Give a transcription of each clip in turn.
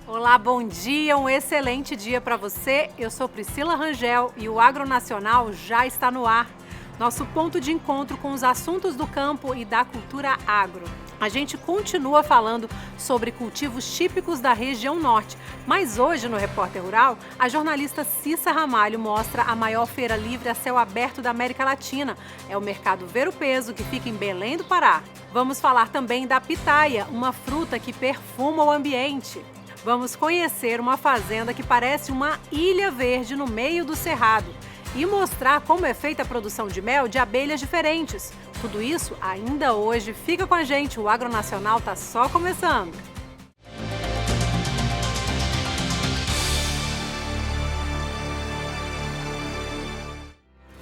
Olá, bom dia, um excelente dia para você. Eu sou Priscila Rangel e o Agronacional já está no ar. Nosso ponto de encontro com os assuntos do campo e da cultura agro. A gente continua falando sobre cultivos típicos da região norte, mas hoje no Repórter Rural, a jornalista Cissa Ramalho mostra a maior feira livre a céu aberto da América Latina. É o Mercado Ver o Peso, que fica em Belém do Pará. Vamos falar também da pitaia, uma fruta que perfuma o ambiente. Vamos conhecer uma fazenda que parece uma ilha verde no meio do cerrado e mostrar como é feita a produção de mel de abelhas diferentes. Tudo isso ainda hoje. Fica com a gente, o Agronacional está só começando.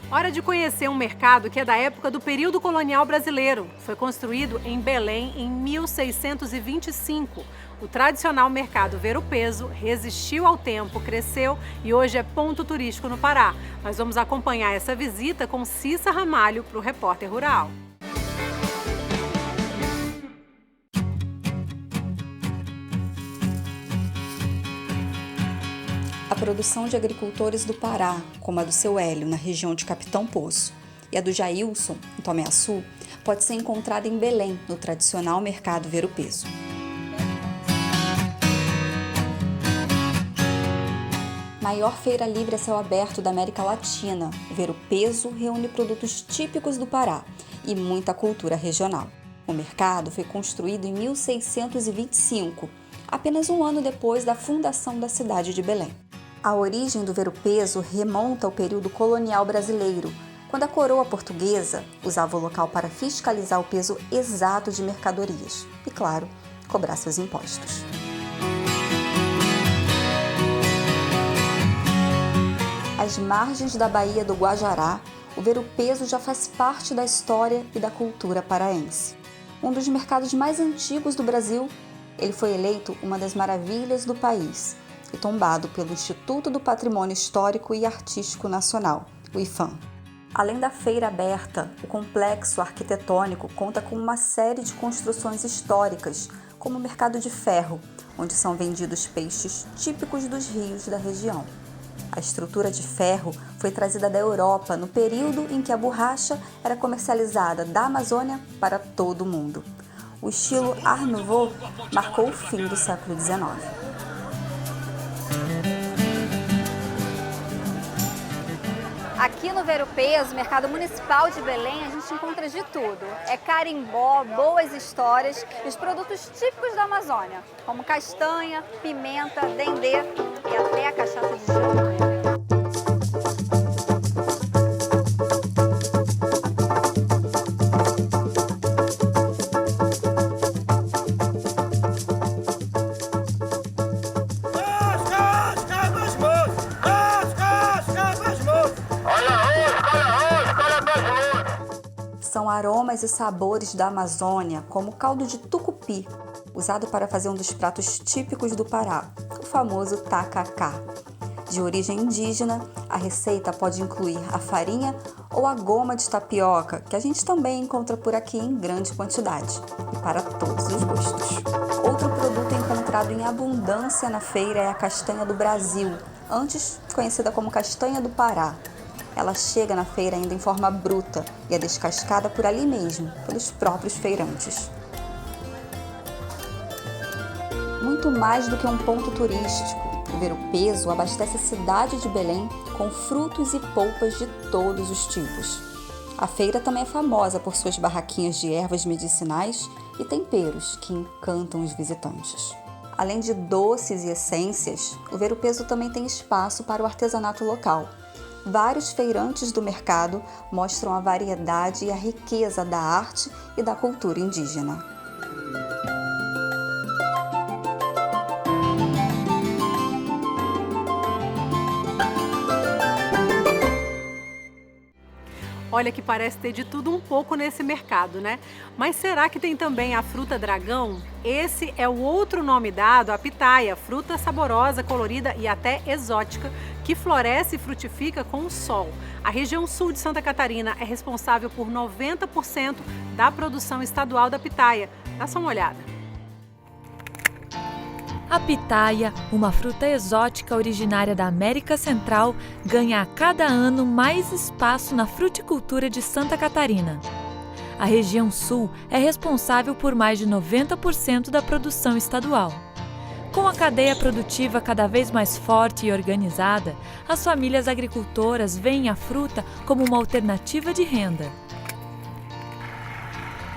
Hora de conhecer um mercado que é da época do período colonial brasileiro. Foi construído em Belém em 1625. O tradicional mercado Ver o Peso resistiu ao tempo, cresceu e hoje é ponto turístico no Pará. Nós vamos acompanhar essa visita com Cissa Ramalho para o Repórter Rural. A produção de agricultores do Pará, como a do seu Hélio, na região de Capitão Poço, e a do Jailson, em Tomé Açu, pode ser encontrada em Belém, no tradicional mercado Ver o Peso. Maior feira livre a céu aberto da América Latina, o Ver o Peso reúne produtos típicos do Pará e muita cultura regional. O mercado foi construído em 1625, apenas um ano depois da fundação da cidade de Belém. A origem do Ver o Peso remonta ao período colonial brasileiro, quando a coroa portuguesa usava o local para fiscalizar o peso exato de mercadorias e, claro, cobrar seus impostos. Às margens da Baía do Guajará, o Ver o Peso já faz parte da história e da cultura paraense. Um dos mercados mais antigos do Brasil, ele foi eleito uma das maravilhas do país e tombado pelo Instituto do Patrimônio Histórico e Artístico Nacional, o IPHAN. Além da feira aberta, o complexo arquitetônico conta com uma série de construções históricas, como o Mercado de Ferro, onde são vendidos peixes típicos dos rios da região. A estrutura de ferro foi trazida da Europa no período em que a borracha era comercializada da Amazônia para todo o mundo. O estilo Art Nouveau marcou o fim do século XIX. Aqui no Ver o Peso, Mercado Municipal de Belém, a gente encontra de tudo. É carimbó, boas histórias e os produtos típicos da Amazônia, como castanha, pimenta, dendê e até a cachaça de jamanta. São aromas e sabores da Amazônia, como o caldo de tucupi, usado para fazer um dos pratos típicos do Pará, o famoso tacacá. De origem indígena, a receita pode incluir a farinha ou a goma de tapioca, que a gente também encontra por aqui em grande quantidade, e para todos os gostos. Outro produto encontrado em abundância na feira é a castanha do Brasil, antes conhecida como castanha do Pará. Ela chega na feira ainda em forma bruta e é descascada por ali mesmo, pelos próprios feirantes. Muito mais do que um ponto turístico, o Ver o Peso abastece a cidade de Belém com frutos e polpas de todos os tipos. A feira também é famosa por suas barraquinhas de ervas medicinais e temperos que encantam os visitantes. Além de doces e essências, o Ver o Peso também tem espaço para o artesanato local. Vários feirantes do mercado mostram a variedade e a riqueza da arte e da cultura indígena. Olha que parece ter de tudo um pouco nesse mercado, né? Mas será que tem também a fruta dragão? Esse é o outro nome dado à pitaia, fruta saborosa, colorida e até exótica, que floresce e frutifica com o sol. A região sul de Santa Catarina é responsável por 90% da produção estadual da pitaia. Dá só uma olhada. A pitaia, uma fruta exótica originária da América Central, ganha a cada ano mais espaço na fruticultura de Santa Catarina. A região sul é responsável por mais de 90% da produção estadual. Com a cadeia produtiva cada vez mais forte e organizada, as famílias agricultoras veem a fruta como uma alternativa de renda.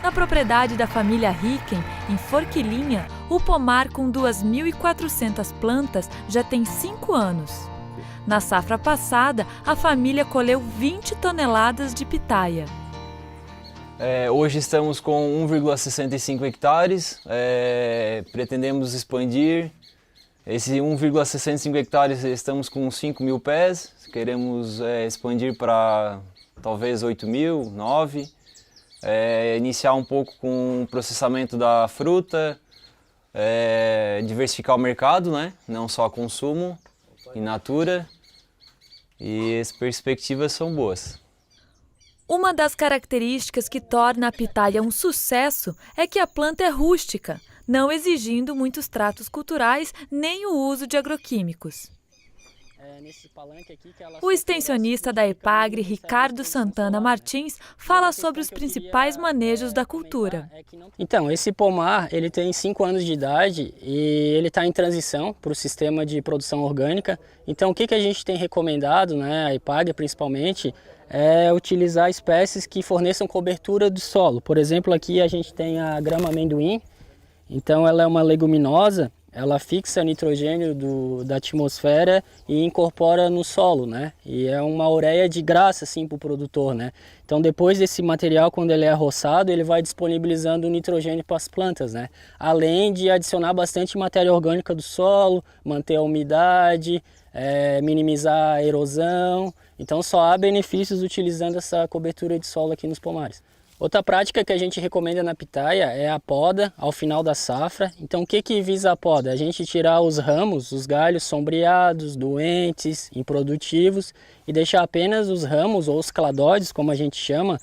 Na propriedade da família Ricken, em Forquilinha, o pomar com 2.400 plantas já tem 5 anos. Na safra passada, a família colheu 20 toneladas de pitaia. Hoje estamos com 1,65 hectares, pretendemos expandir. Esse 1,65 hectares estamos com 5.000 pés, queremos expandir para talvez 8.000, 9. Iniciar um pouco com o processamento da fruta, diversificar o mercado, né? Não só consumo, in natura, e as perspectivas são boas. Uma das características que torna a pitaia um sucesso é que a planta é rústica, não exigindo muitos tratos culturais nem o uso de agroquímicos. O extensionista da EPAGRE, Ricardo Santana Martins, fala sobre os principais manejos da cultura. Então, esse pomar ele tem 5 anos de idade e ele está em transição para o sistema de produção orgânica. Então, o que a gente tem recomendado, né, a EPAGRE principalmente, é utilizar espécies que forneçam cobertura do solo. Por exemplo, aqui a gente tem a grama amendoim, então ela é uma leguminosa. Ela fixa nitrogênio da atmosfera e incorpora no solo, né? E é uma ureia de graça assim, para o produtor, né? Então depois desse material, quando ele é roçado, ele vai disponibilizando o nitrogênio para as plantas, né? Além de adicionar bastante matéria orgânica do solo, manter a umidade, minimizar a erosão. Então só há benefícios utilizando essa cobertura de solo aqui nos pomares. Outra prática que a gente recomenda na pitaia é a poda ao final da safra. Então o que visa a poda? A gente tirar os ramos, os galhos sombreados, doentes, improdutivos e deixar apenas os ramos ou os cladóides, como a gente chama,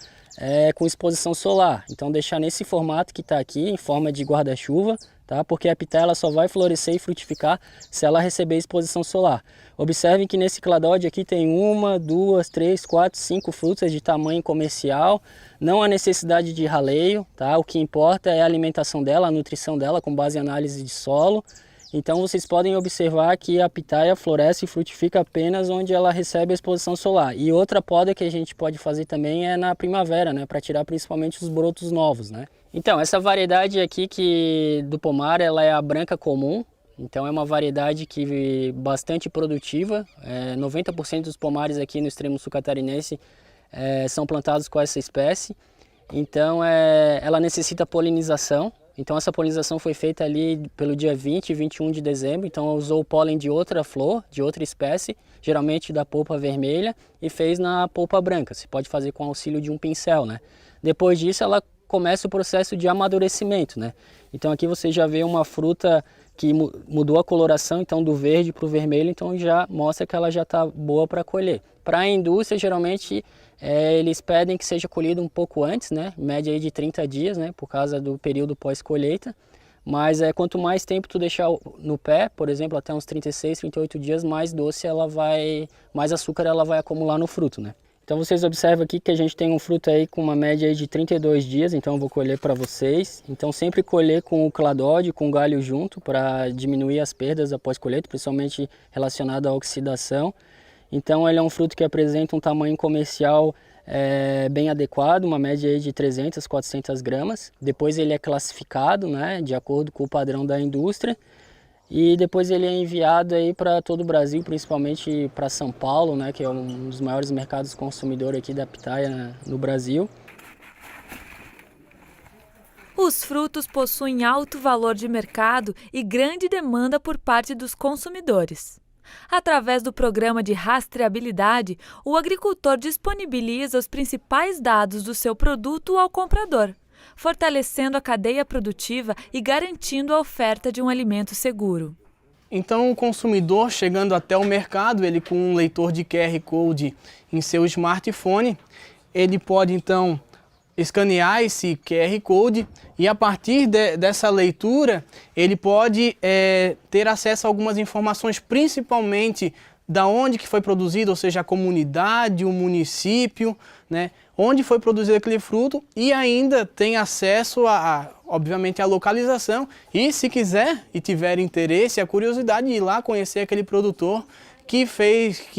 com exposição solar. Então deixar nesse formato que está aqui, em forma de guarda-chuva, tá? Porque a pitaia ela só vai florescer e frutificar se ela receber exposição solar. Observem que nesse cladóide aqui tem 1, 2, 3, 4, 5 frutas de tamanho comercial. Não há necessidade de raleio, tá? O que importa é a alimentação dela, a nutrição dela com base em análise de solo. Então vocês podem observar que a pitaia floresce e frutifica apenas onde ela recebe a exposição solar. E outra poda que a gente pode fazer também é na primavera, né? Para tirar principalmente os brotos novos, né? Então, essa variedade aqui do pomar, ela é a branca comum. Então é uma variedade que bastante produtiva. 90% dos pomares aqui no extremo sul catarinense são plantados com essa espécie. Então ela necessita polinização. Então essa polinização foi feita ali pelo dia 20 e 21 de dezembro. Então usou o pólen de outra flor, de outra espécie, geralmente da polpa vermelha, e fez na polpa branca. Você pode fazer com auxílio de um pincel, né? Depois disso ela começa o processo de amadurecimento, né? Então aqui você já vê uma fruta que mudou a coloração, então do verde para o vermelho, então já mostra que ela já está boa para colher. Para a indústria, geralmente eles pedem que seja colhido um pouco antes, né? Em média aí de 30 dias, né? Por causa do período pós-colheita. Mas quanto mais tempo tu deixar no pé, por exemplo, até uns 36, 38 dias, mais doce ela vai, mais açúcar ela vai acumular no fruto, né? Então vocês observam aqui que a gente tem um fruto aí com uma média aí de 32 dias, então eu vou colher para vocês. Então sempre colher com o cladóide, com o galho junto, para diminuir as perdas após colheita, principalmente relacionado à oxidação. Então ele é um fruto que apresenta um tamanho comercial bem adequado, uma média aí de 300, 400 gramas. Depois ele é classificado, né, de acordo com o padrão da indústria. E depois ele é enviado aí para todo o Brasil, principalmente para São Paulo, né, que é um dos maiores mercados consumidores aqui da pitaia no Brasil. Os frutos possuem alto valor de mercado e grande demanda por parte dos consumidores. Através do programa de rastreabilidade, o agricultor disponibiliza os principais dados do seu produto ao comprador, fortalecendo a cadeia produtiva e garantindo a oferta de um alimento seguro. Então o consumidor chegando até o mercado, ele com um leitor de QR Code em seu smartphone, ele pode então escanear esse QR Code e a partir dessa leitura ele pode ter acesso a algumas informações, principalmente da onde que foi produzido, ou seja, a comunidade, o município, né, onde foi produzido aquele fruto, e ainda tem acesso obviamente, a localização e, se quiser e tiver interesse, a curiosidade de ir lá conhecer aquele produtor que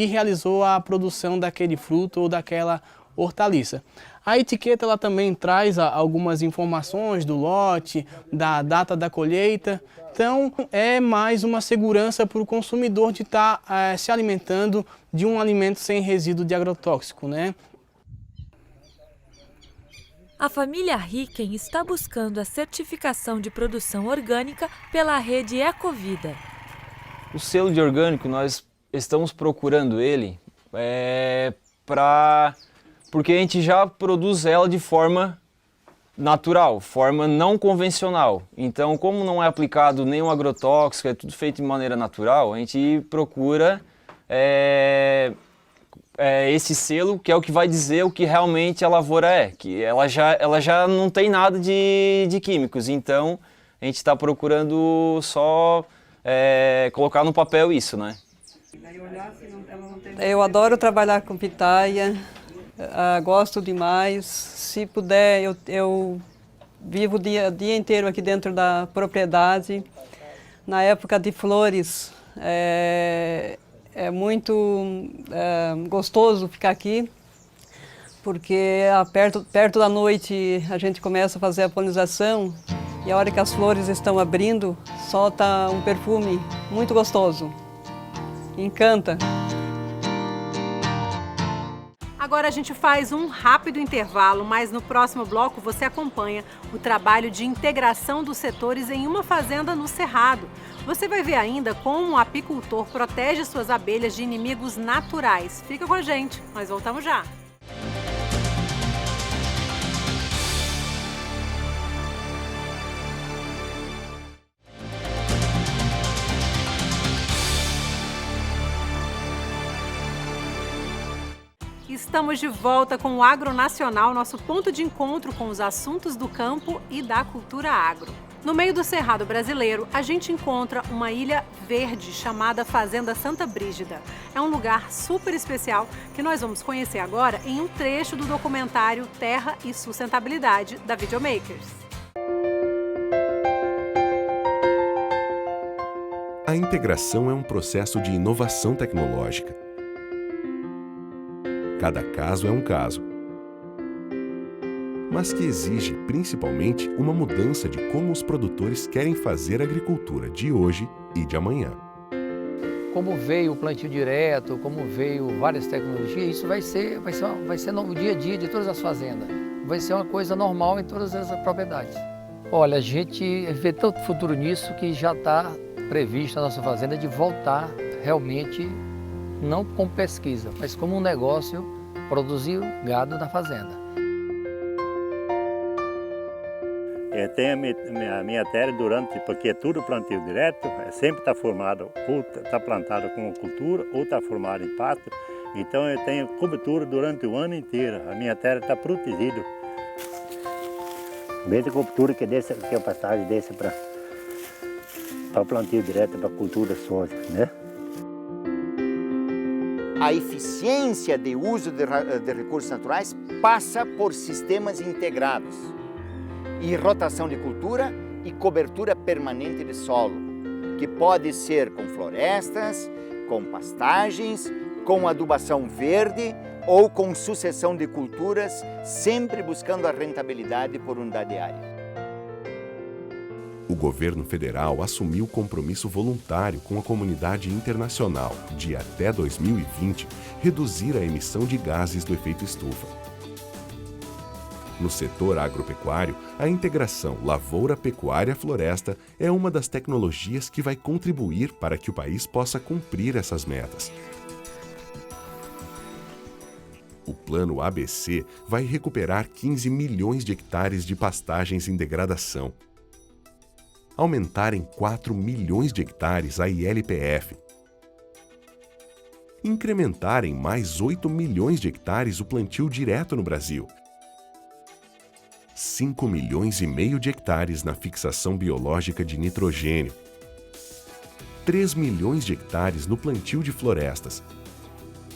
realizou a produção daquele fruto ou daquela hortaliça. A etiqueta ela também traz algumas informações do lote, da data da colheita. Então, é mais uma segurança para o consumidor de estar se alimentando de um alimento sem resíduo de agrotóxico, né? A família Ricken está buscando a certificação de produção orgânica pela rede Ecovida. O selo de orgânico, nós estamos procurando ele porque a gente já produz ela de forma natural, forma não convencional. Então, como não é aplicado nenhum agrotóxico, é tudo feito de maneira natural, a gente procura esse selo, que é o que vai dizer o que realmente a lavoura é, que ela já não tem nada de químicos. Então, a gente está procurando só colocar no papel isso, né? Eu adoro trabalhar com pitaia, gosto demais. Se puder, eu vivo o dia inteiro aqui dentro da propriedade. Na época de flores, é muito gostoso ficar aqui, porque perto da noite a gente começa a fazer a polinização e a hora que as flores estão abrindo, solta um perfume muito gostoso. Encanta. Agora a gente faz um rápido intervalo, mas no próximo bloco você acompanha o trabalho de integração dos setores em uma fazenda no Cerrado. Você vai ver ainda como um apicultor protege suas abelhas de inimigos naturais. Fica com a gente, nós voltamos já. Estamos de volta com o Agro Nacional, nosso ponto de encontro com os assuntos do campo e da cultura agro. No meio do Cerrado brasileiro, a gente encontra uma ilha verde chamada Fazenda Santa Brígida. É um lugar super especial que nós vamos conhecer agora em um trecho do documentário Terra e Sustentabilidade, da Videomakers. A integração é um processo de inovação tecnológica. Cada caso é um caso, mas que exige principalmente uma mudança de como os produtores querem fazer a agricultura de hoje e de amanhã. Como veio o plantio direto, como veio várias tecnologias, isso vai ser no dia a dia de todas as fazendas. Vai ser uma coisa normal em todas as propriedades. Olha, a gente vê tanto futuro nisso que já está previsto na nossa fazenda de voltar realmente, não como pesquisa, mas como um negócio, produzir gado na fazenda. Eu tenho a minha terra porque é tudo plantio direto, sempre está formado, ou está plantado com cultura, ou está formado em pasto. Então eu tenho cobertura durante o ano inteiro, a minha terra está protegida. Mesma cobertura que a pastagem desce para plantio direto, para cultura soja, né? A eficiência de uso de recursos naturais passa por sistemas integrados e rotação de cultura e cobertura permanente de solo, que pode ser com florestas, com pastagens, com adubação verde ou com sucessão de culturas, sempre buscando a rentabilidade por unidade área. O governo federal assumiu compromisso voluntário com a comunidade internacional de, até 2020, reduzir a emissão de gases do efeito estufa. No setor agropecuário, a integração lavoura-pecuária-floresta é uma das tecnologias que vai contribuir para que o país possa cumprir essas metas. O Plano ABC vai recuperar 15 milhões de hectares de pastagens em degradação, aumentar em 4 milhões de hectares a ILPF, incrementar em mais 8 milhões de hectares o plantio direto no Brasil 5,5 milhões de hectares na fixação biológica de nitrogênio, 3 milhões de hectares no plantio de florestas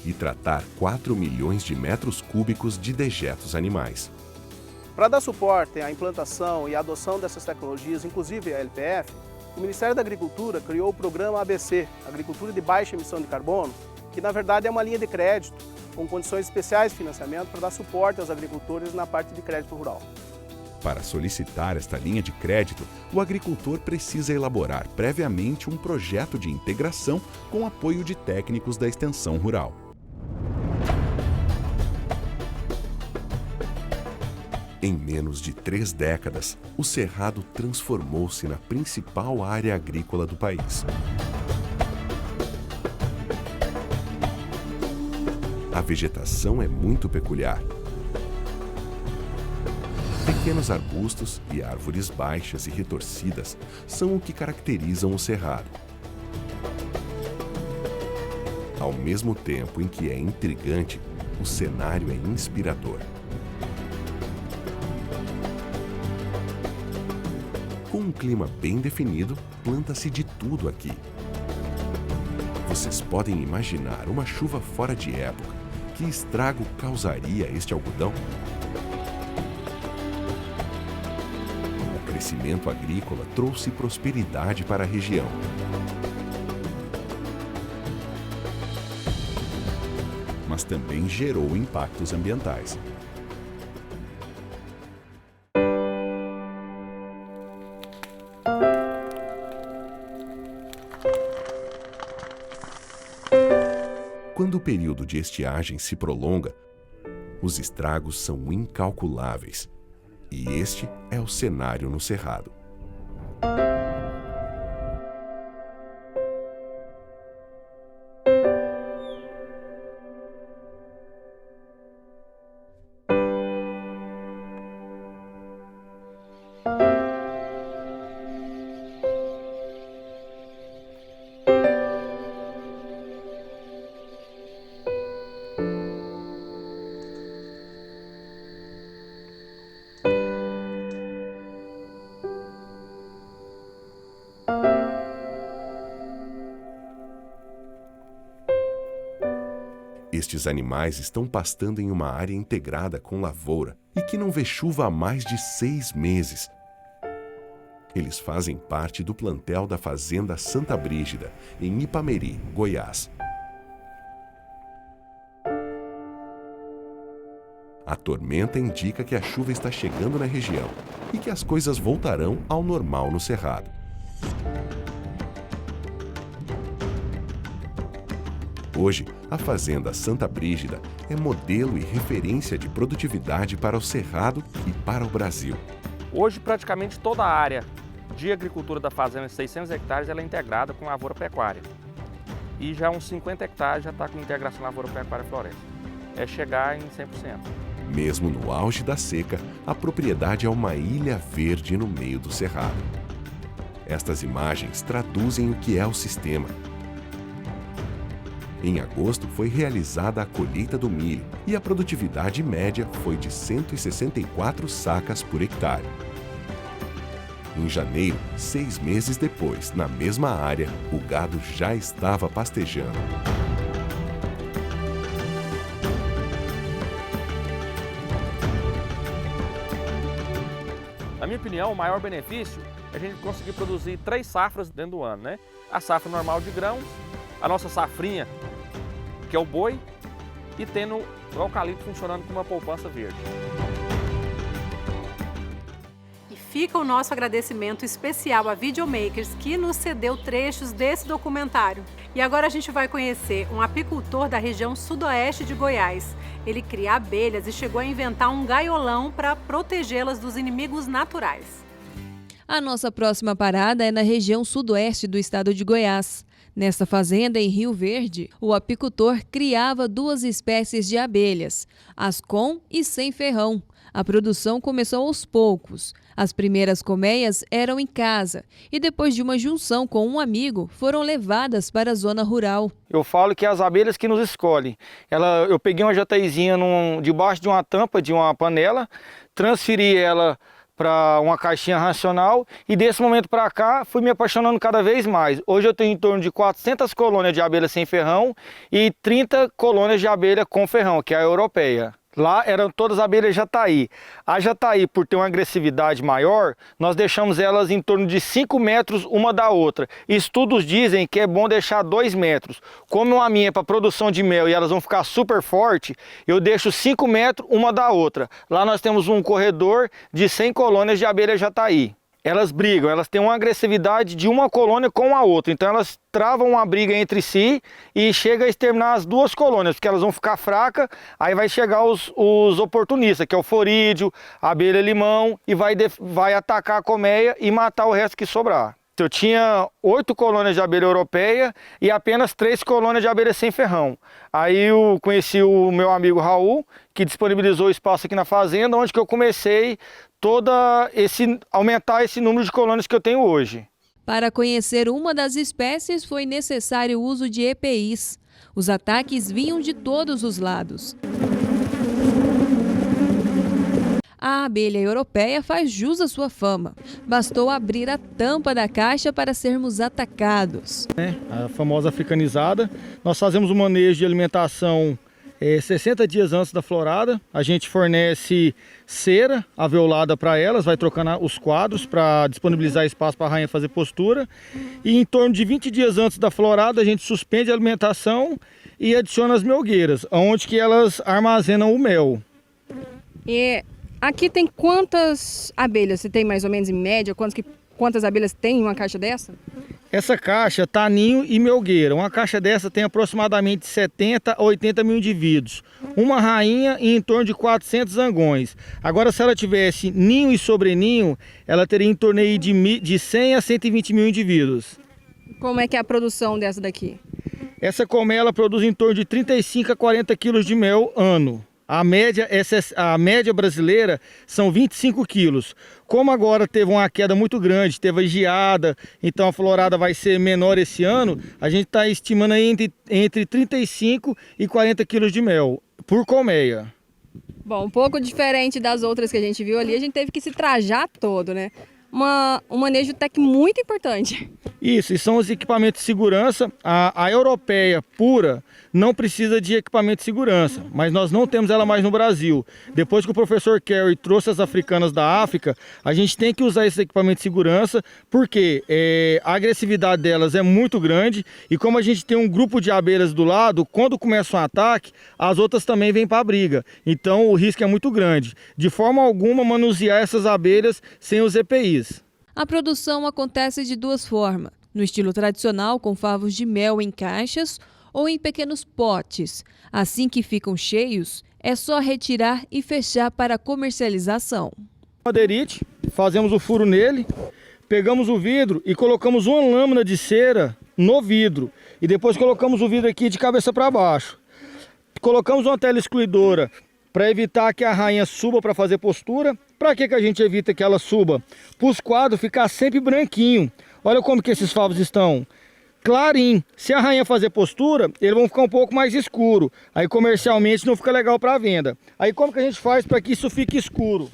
e tratar 4 milhões de metros cúbicos de dejetos animais. Para dar suporte à implantação e à adoção dessas tecnologias, inclusive a LPF, o Ministério da Agricultura criou o programa ABC, Agricultura de Baixa Emissão de Carbono, que na verdade é uma linha de crédito com condições especiais de financiamento para dar suporte aos agricultores na parte de crédito rural. Para solicitar esta linha de crédito, o agricultor precisa elaborar previamente um projeto de integração com apoio de técnicos da extensão rural. Em menos de 3 décadas, o Cerrado transformou-se na principal área agrícola do país. A vegetação é muito peculiar. Pequenos arbustos e árvores baixas e retorcidas são o que caracterizam o Cerrado. Ao mesmo tempo em que é intrigante, o cenário é inspirador. Com um clima bem definido, planta-se de tudo aqui. Vocês podem imaginar uma chuva fora de época. Que estrago causaria este algodão? O crescimento agrícola trouxe prosperidade para a região. Mas também gerou impactos ambientais. Quando o período de estiagem se prolonga, os estragos são incalculáveis. E este é o cenário no Cerrado. Estes animais estão pastando em uma área integrada com lavoura e que não vê chuva há mais de 6 meses. Eles fazem parte do plantel da Fazenda Santa Brígida, em Ipameri, Goiás. A tormenta indica que a chuva está chegando na região e que as coisas voltarão ao normal no Cerrado. Hoje, a Fazenda Santa Brígida é modelo e referência de produtividade para o Cerrado e para o Brasil. Hoje, praticamente toda a área de agricultura da fazenda, 600 hectares, ela é integrada com lavoura pecuária. E já uns 50 hectares já está com integração lavoura pecuária e floresta. É chegar em 100%. Mesmo no auge da seca, a propriedade é uma ilha verde no meio do Cerrado. Estas imagens traduzem o que é o sistema. Em agosto foi realizada a colheita do milho e a produtividade média foi de 164 sacas por hectare. Em janeiro, 6 meses depois, na mesma área, o gado já estava pastejando. Na minha opinião, o maior benefício é a gente conseguir produzir 3 safras dentro do ano, né? A safra normal de grãos, a nossa safrinha, que é o boi, e tendo o eucalipto funcionando como uma poupança verde. E fica o nosso agradecimento especial a Videomakers, que nos cedeu trechos desse documentário. E agora a gente vai conhecer um apicultor da região sudoeste de Goiás. Ele cria abelhas e chegou a inventar um gaiolão para protegê-las dos inimigos naturais. A nossa próxima parada é na região sudoeste do estado de Goiás. Nesta fazenda, em Rio Verde, o apicultor criava 2 espécies de abelhas, as com e sem ferrão. A produção começou aos poucos. As primeiras colmeias eram em casa e depois de uma junção com um amigo, foram levadas para a zona rural. Eu falo que é as abelhas que nos escolhem. Eu peguei uma jataizinha debaixo de uma tampa de uma panela, transferi ela para uma caixinha racional e desse momento para cá fui me apaixonando cada vez mais. Hoje eu tenho em torno de 400 colônias de abelha sem ferrão e 30 colônias de abelha com ferrão, que é a europeia. Lá eram todas abelhas jataí. A jataí, por ter uma agressividade maior, nós deixamos elas em torno de 5 metros uma da outra. Estudos dizem que é bom deixar 2 metros. Como a minha é para produção de mel e elas vão ficar super fortes, eu deixo 5 metros uma da outra. Lá nós temos um corredor de 100 colônias de abelha jataí. Elas brigam, elas têm uma agressividade de uma colônia com a outra, então elas travam uma briga entre si e chega a exterminar as duas colônias, porque elas vão ficar fracas, aí vai chegar os oportunistas, que é o forídeo, a abelha limão, e vai atacar a colmeia e matar o resto que sobrar. Eu tinha 8 colônias de abelha europeia e apenas 3 colônias de abelha sem ferrão. Aí eu conheci o meu amigo Raul, que disponibilizou o espaço aqui na fazenda, onde que eu comecei aumentar esse número de colônias que eu tenho hoje. Para conhecer uma das espécies foi necessário o uso de EPIs. Os ataques vinham de todos os lados. A abelha europeia faz jus à sua fama. Bastou abrir a tampa da caixa para sermos atacados. A famosa africanizada. Nós fazemos o manejo de alimentação 60 dias antes da florada. A gente fornece cera alveolada para elas, vai trocando os quadros para disponibilizar espaço para a rainha fazer postura. E em torno de 20 dias antes da florada, a gente suspende a alimentação e adiciona as melgueiras, onde que elas armazenam o mel. E aqui tem quantas abelhas? Você tem mais ou menos em média? Quantas abelhas tem em uma caixa dessa? Essa caixa tá ninho e melgueira. Uma caixa dessa tem aproximadamente 70 a 80 mil indivíduos. Uma rainha e em torno de 400 zangões. Agora, se ela tivesse ninho e sobreninho, ela teria em torno aí de 100 a 120 mil indivíduos. Como é que é a produção dessa daqui? Essa colmeia ela produz em torno de 35 a 40 quilos de mel ano. A média brasileira são 25 quilos. Como agora teve uma queda muito grande, teve a geada, então a florada vai ser menor esse ano, a gente está estimando aí entre 35 e 40 quilos de mel por colmeia. Bom, um pouco diferente das outras que a gente viu ali, a gente teve que se trajar todo, né? Um manejo técnico muito importante. Isso, e são os equipamentos de segurança. A europeia pura não precisa de equipamento de segurança, mas nós não temos ela mais no Brasil. Depois que o professor Kerry trouxe as africanas da África, a gente tem que usar esse equipamento de segurança, porque a agressividade delas é muito grande e como a gente tem um grupo de abelhas do lado, quando começa um ataque, as outras também vêm para a briga. Então o risco é muito grande. De forma alguma manusear essas abelhas sem os EPIs. A produção acontece de duas formas, no estilo tradicional com favos de mel em caixas ou em pequenos potes. Assim que ficam cheios, é só retirar e fechar para comercialização. Madeirite, fazemos o furo nele, pegamos o vidro e colocamos uma lâmina de cera no vidro. E depois colocamos o vidro aqui de cabeça para baixo. Colocamos uma tela excluidora para evitar que a rainha suba para fazer postura. Para que a gente evita que ela suba? Para os quadros ficar sempre branquinho. Olha como que esses favos estão clarinho. Se a rainha fazer postura, eles vão ficar um pouco mais escuro. Aí comercialmente não fica legal para venda. Aí como que a gente faz para que isso fique escuro?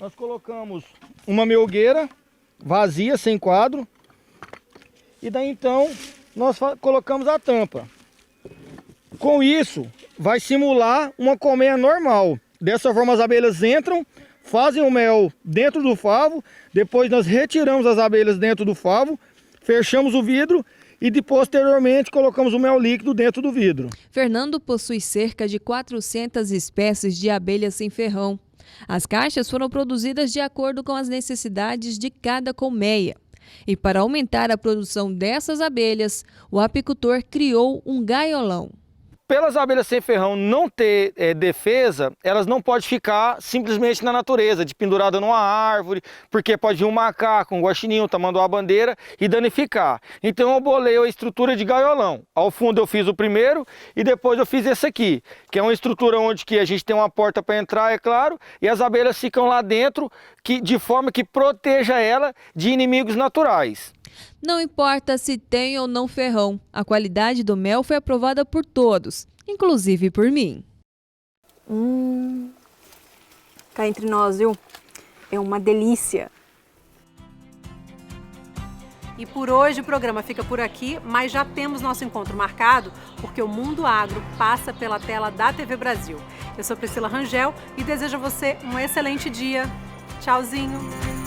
Nós colocamos uma melgueira vazia, sem quadro. E daí então nós colocamos a tampa. Com isso vai simular uma colmeia normal. Dessa forma as abelhas entram, fazem o mel dentro do favo, depois nós retiramos as abelhas dentro do favo, fechamos o vidro e posteriormente colocamos o mel líquido dentro do vidro. Fernando possui cerca de 400 espécies de abelhas sem ferrão. As caixas foram produzidas de acordo com as necessidades de cada colmeia. E para aumentar a produção dessas abelhas, o apicultor criou um gaiolão. pelas abelhas sem ferrão não ter defesa, elas não podem ficar simplesmente na natureza, de pendurada numa árvore, porque pode vir um macaco, um guaxinim, um tamanduá-bandeira e danificar. Então eu bolei a estrutura de gaiolão. Ao fundo eu fiz o primeiro e depois eu fiz esse aqui, que é uma estrutura onde que a gente tem uma porta para entrar, é claro, e as abelhas ficam lá dentro, de forma que proteja ela de inimigos naturais. Não importa se tem ou não ferrão, a qualidade do mel foi aprovada por todos, inclusive por mim. Cá entre nós, viu? É uma delícia. E por hoje o programa fica por aqui, mas já temos nosso encontro marcado, porque o Mundo Agro passa pela tela da TV Brasil. Eu sou Priscila Rangel e desejo a você um excelente dia. Tchauzinho!